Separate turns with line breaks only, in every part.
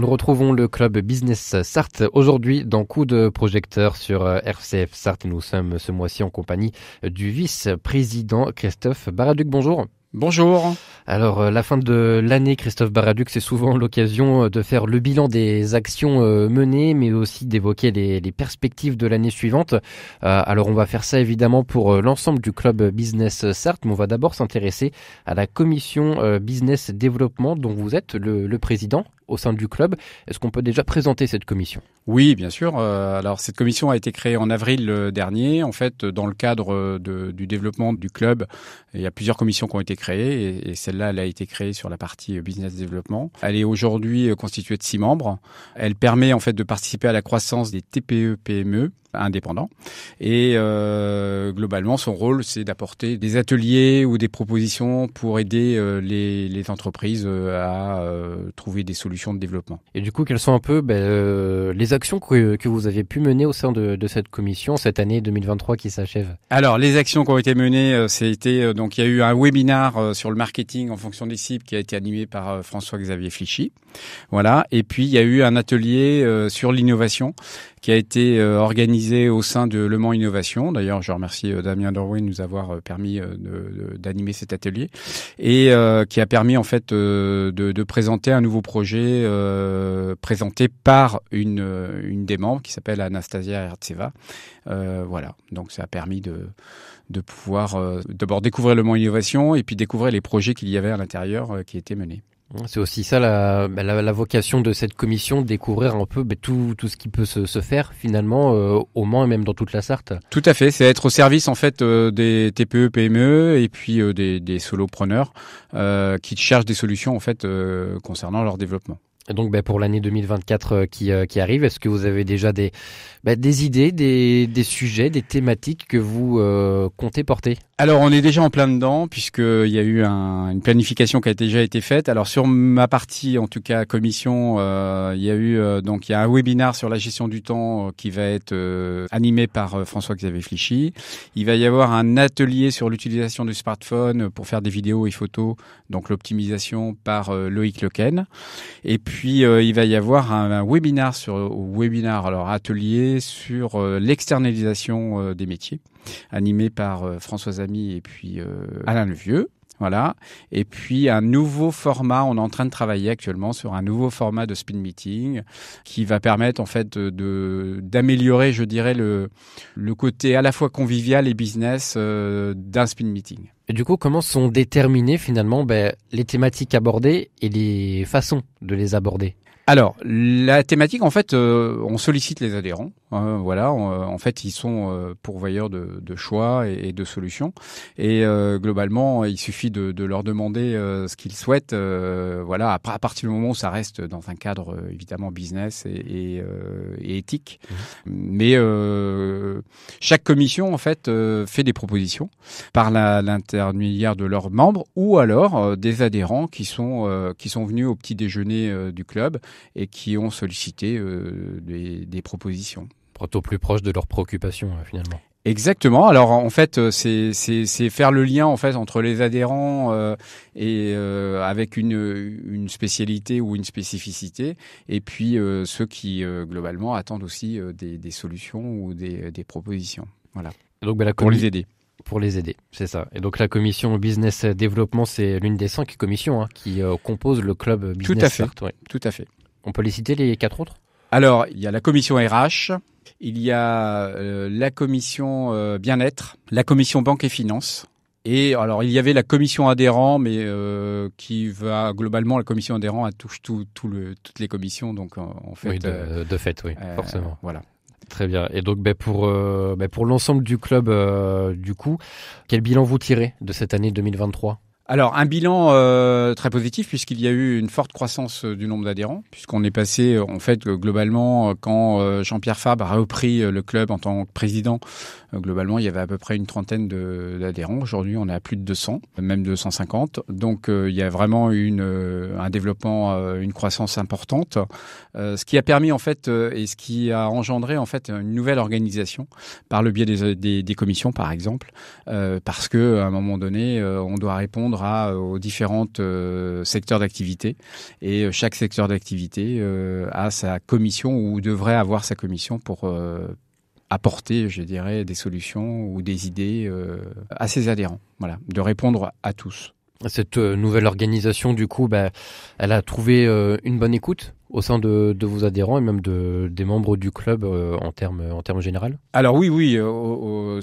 Nous retrouvons le club Business Sarthe aujourd'hui dans Coup de projecteur sur RCF Sarthe. Nous sommes ce mois-ci en compagnie du vice-président Christophe Baraduc. Bonjour.
Bonjour.
Alors, la fin de l'année, Christophe Baraduc, c'est souvent l'occasion de faire le bilan des actions menées, mais aussi d'évoquer les perspectives de l'année suivante. Alors, on va faire ça évidemment pour l'ensemble du club Business Sarthe, mais on va d'abord s'intéresser à la commission Business Développement dont vous êtes le président au sein du club. Est-ce qu'on peut déjà présenter cette commission ?
Oui, bien sûr. Alors, cette commission a été créée en avril dernier. En fait, dans le cadre du développement du club, il y a plusieurs commissions qui ont été créées et celle-là, elle a été créée sur la partie business développement. Elle est aujourd'hui constituée de 6 membres. Elle permet en fait de participer à la croissance des TPE-PME indépendants et globalement, son rôle, c'est d'apporter des ateliers ou des propositions pour aider les entreprises à trouver des solutions de développement.
Et du coup, quelles sont un peu les actions que vous avez pu mener au sein de cette commission cette année 2023 qui s'achève ?
Alors, les actions qui ont été menées, donc il y a eu un webinaire sur le marketing en fonction des cibles qui a été animé par François-Xavier Flichy. Voilà. Et puis, il y a eu un atelier sur l'innovation qui a été organisé au sein de Le Mans Innovation. D'ailleurs, je remercie Damien Dorway de nous avoir permis d'animer cet atelier et qui a permis en fait de présenter un nouveau projet présenté par une des membres qui s'appelle Anastasia Hertzeva. Voilà, donc ça a permis de pouvoir d'abord découvrir Le Mans Innovation et puis découvrir les projets qu'il y avait à l'intérieur qui étaient menés.
C'est aussi ça la vocation de cette commission, découvrir un peu tout ce qui peut se faire finalement au Mans et même dans toute la Sarthe.
Tout à fait, c'est être au service en fait des TPE, PME et puis des solopreneurs qui cherchent des solutions en fait concernant leur développement.
Et donc pour l'année 2024 qui arrive, est-ce que vous avez déjà des idées, des sujets, des thématiques que vous comptez porter ?
Alors on est déjà en plein dedans puisqu'il y a eu une planification qui a déjà été faite. Alors sur ma partie, en tout cas commission, il y a un webinaire sur la gestion du temps qui va être animé par François-Xavier Flichy. Il va y avoir un atelier sur l'utilisation du smartphone pour faire des vidéos et photos, donc l'optimisation par Loïc Lequen. Et puis il va y avoir un webinaire atelier sur l'externalisation des métiers, animé par Françoise Ami et puis Alain Levieux. Voilà. Et puis un nouveau format, on est en train de travailler actuellement sur un nouveau format de speed meeting qui va permettre en fait d'améliorer, je dirais, le côté à la fois convivial et business d'un speed meeting.
Et du coup, comment sont déterminées finalement les thématiques abordées et les façons de les aborder ?
Alors, la thématique, en fait, on sollicite les adhérents. En fait, ils sont pourvoyeurs de choix et de solutions. Et globalement, il suffit de leur demander ce qu'ils souhaitent. À partir du moment où ça reste dans un cadre évidemment business et éthique. Mais chaque commission, en fait, fait des propositions par l'intermédiaire de leurs membres ou alors des adhérents qui sont venus au petit déjeuner du club et qui ont sollicité des propositions.
Au plus proche de leurs préoccupations finalement.
Exactement. Alors en fait, c'est faire le lien en fait entre les adhérents et avec une spécialité ou une spécificité, et puis ceux qui globalement attendent aussi des solutions ou des propositions. Voilà.
Donc
pour les aider.
Pour les aider, c'est ça. Et donc la commission Business Développement, c'est l'une des 5 commissions qui composent le club Business Sarthe.
Tout à fait.
On peut les citer les 4 autres ?
Alors, il y a la commission RH, il y a la commission bien-être, la commission banque et finances. Et alors, il y avait la commission adhérent, mais qui va globalement, la commission adhérent, elle touche toutes les commissions. Donc, en fait,
oui, de fait, oui, forcément.
Voilà.
Très bien. Et donc, pour l'ensemble du club, du coup, quel bilan vous tirez de cette année 2023 ?
Alors, un bilan très positif puisqu'il y a eu une forte croissance du nombre d'adhérents, puisqu'on est passé, en fait, globalement, quand Jean-Pierre Fabre a repris le club en tant que président, globalement, il y avait à peu près une trentaine d'adhérents. Aujourd'hui, on est à plus de 200, même 250. Donc, il y a vraiment un développement, une croissance importante, ce qui a permis, en fait, et ce qui a engendré, en fait, une nouvelle organisation par le biais des commissions, par exemple, parce que à un moment donné, on doit répondre répondre aux différentes secteurs d'activité. Et chaque secteur d'activité a sa commission ou devrait avoir sa commission pour apporter, je dirais, des solutions ou des idées à ses adhérents. Voilà, de répondre à tous.
Cette nouvelle organisation, du coup, elle a trouvé une bonne écoute au sein de vos adhérents et même des membres du club en termes général.
Alors oui. Au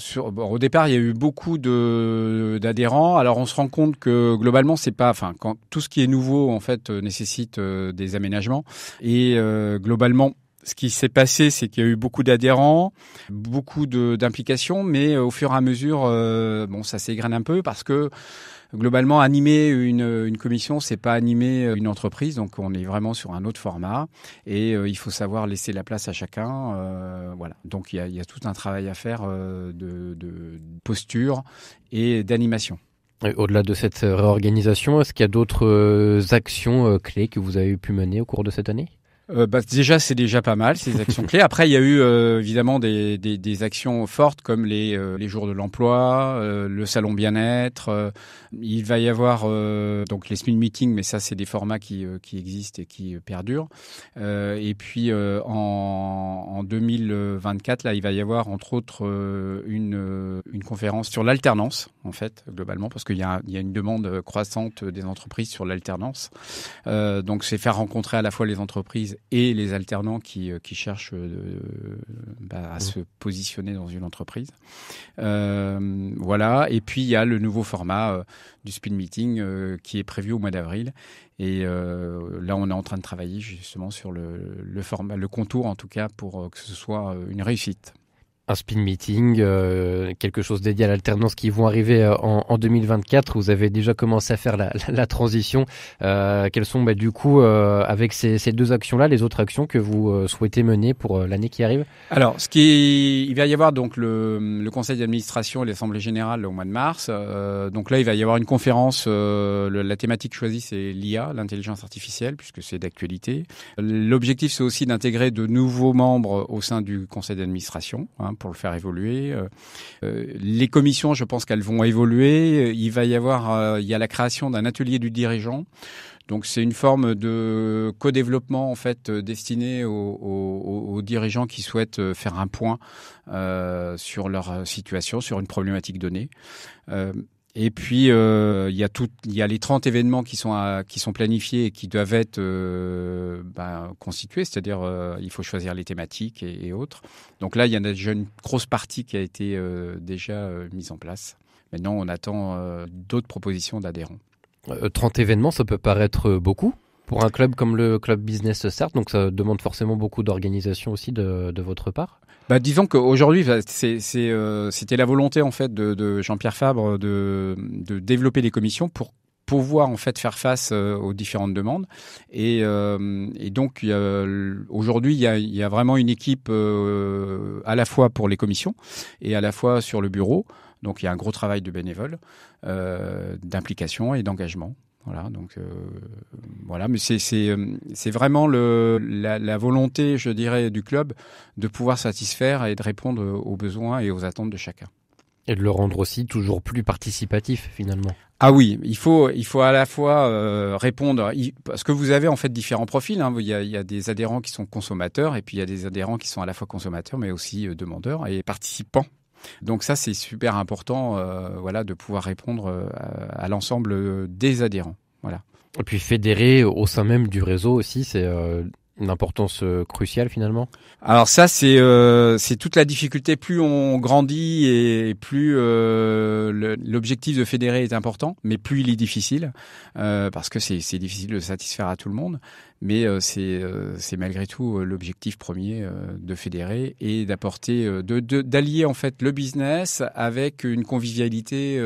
départ, il y a eu beaucoup d'adhérents. Alors on se rend compte que globalement, c'est pas, quand tout ce qui est nouveau en fait nécessite des aménagements et globalement. Ce qui s'est passé, c'est qu'il y a eu beaucoup d'adhérents, beaucoup d'implications, mais au fur et à mesure, ça s'égrène un peu parce que globalement, animer une commission, c'est pas animer une entreprise, donc on est vraiment sur un autre format et il faut savoir laisser la place à chacun. Voilà. Donc il y a tout un travail à faire de posture et d'animation.
Et au-delà de cette réorganisation, est-ce qu'il y a d'autres actions clés que vous avez pu mener au cours de cette année ?
Déjà, c'est déjà pas mal ces actions clés. Après, il y a eu évidemment des actions fortes comme les jours de l'emploi, le salon bien-être. Il va y avoir donc les spin meetings, mais ça c'est des formats qui existent et qui perdurent. Et puis en 2024, là, il va y avoir entre autres une conférence sur l'alternance en fait globalement parce qu'il y a une demande croissante des entreprises sur l'alternance. Donc c'est faire rencontrer à la fois les entreprises et les alternants qui cherchent à se positionner dans une entreprise. Voilà. Et puis, il y a le nouveau format du Speed Meeting qui est prévu au mois d'avril. Et là, on est en train de travailler justement sur le format, le contour en tout cas, pour que ce soit une réussite.
Un spin meeting, quelque chose dédié à l'alternance qui vont arriver en 2024. Vous avez déjà commencé à faire la transition. Quelles sont du coup, avec ces deux actions-là, les autres actions que vous souhaitez mener pour l'année qui arrive ?
Alors, il va y avoir donc le conseil d'administration et l'assemblée générale au mois de mars. Donc là, il va y avoir une conférence. La thématique choisie, c'est l'IA, l'intelligence artificielle, puisque c'est d'actualité. L'objectif, c'est aussi d'intégrer de nouveaux membres au sein du conseil d'administration, pour le faire évoluer. Les commissions, je pense qu'elles vont évoluer. Il y a la création d'un atelier du dirigeant. Donc c'est une forme de co-développement en fait destiné aux dirigeants qui souhaitent faire un point sur leur situation, sur une problématique donnée. Et puis il y a les 30 événements qui sont planifiés et qui doivent être constitués, c'est-à-dire il faut choisir les thématiques et autres. Donc là, il y en a déjà une grosse partie qui a été déjà mise en place. Maintenant, on attend d'autres propositions d'adhérents.
30 événements, ça peut paraître beaucoup pour un club comme le Club Business Start, donc ça demande forcément beaucoup d'organisation aussi de votre part.
Disons qu'aujourd'hui, c'était la volonté en fait de Jean-Pierre Fabre de développer les commissions pour pouvoir en fait faire face aux différentes demandes et donc aujourd'hui il y a vraiment une équipe à la fois pour les commissions et à la fois sur le bureau. Donc il y a un gros travail de bénévoles, d'implication et d'engagement. Voilà, donc voilà, mais c'est vraiment la volonté, je dirais, du club de pouvoir satisfaire et de répondre aux besoins et aux attentes de chacun.
Et de le rendre aussi toujours plus participatif finalement.
Ah oui, il faut à la fois répondre, parce que vous avez en fait différents profils. Il y a des adhérents qui sont consommateurs et puis il y a des adhérents qui sont à la fois consommateurs mais aussi demandeurs et participants. Donc ça, c'est super important, de pouvoir répondre à l'ensemble des adhérents. Voilà.
Et puis fédérer au sein même du réseau aussi, c'est une importance cruciale finalement.
Alors ça, c'est toute la difficulté. Plus on grandit et plus l'objectif de fédérer est important, mais plus il est difficile parce que c'est difficile de satisfaire à tout le monde. Mais c'est malgré tout l'objectif premier de fédérer et d'apporter, d'allier en fait le business avec une convivialité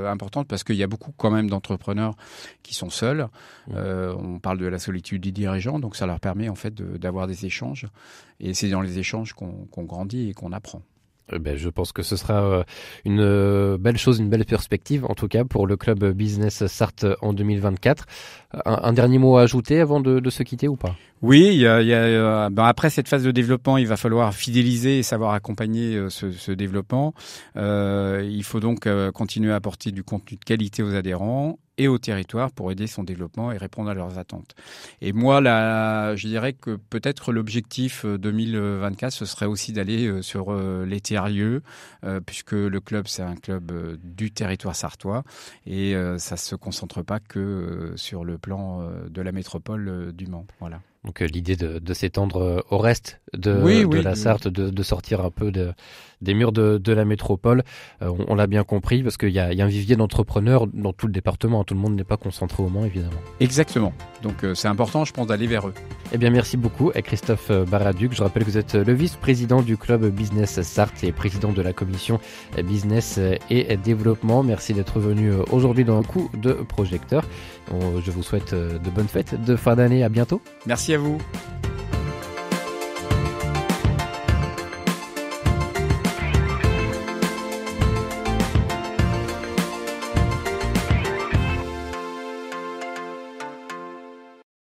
importante parce qu'il y a beaucoup quand même d'entrepreneurs qui sont seuls. On parle de la solitude des dirigeants, donc ça leur permet en fait d'avoir des échanges et c'est dans les échanges qu'on grandit et qu'on apprend.
Je pense que ce sera une belle chose, une belle perspective, en tout cas pour le club Business Start en 2024. Un dernier mot à ajouter avant de se quitter ou pas ?
Oui, après cette phase de développement, il va falloir fidéliser et savoir accompagner ce développement. Il faut donc continuer à apporter du contenu de qualité aux adhérents et au territoire pour aider son développement et répondre à leurs attentes. Et moi, je dirais que peut-être l'objectif 2024, ce serait aussi d'aller sur les tiers-lieux, puisque le club, c'est un club du territoire sarthois et ça se concentre pas que sur le plan de la métropole du Mans. Voilà.
Donc l'idée de s'étendre au reste de la Sarthe, de sortir un peu des murs de la métropole, on l'a bien compris, parce qu'il y a un vivier d'entrepreneurs dans tout le département, tout le monde n'est pas concentré au Mans évidemment.
Exactement, donc c'est important je pense d'aller vers eux.
Eh bien merci beaucoup Christophe Baraduc, je rappelle que vous êtes le vice-président du club Business Sarthe et président de la commission Business et Développement. Merci d'être venu aujourd'hui dans un coup de projecteur. Je vous souhaite de bonnes fêtes de fin d'année, à bientôt.
Merci à vous.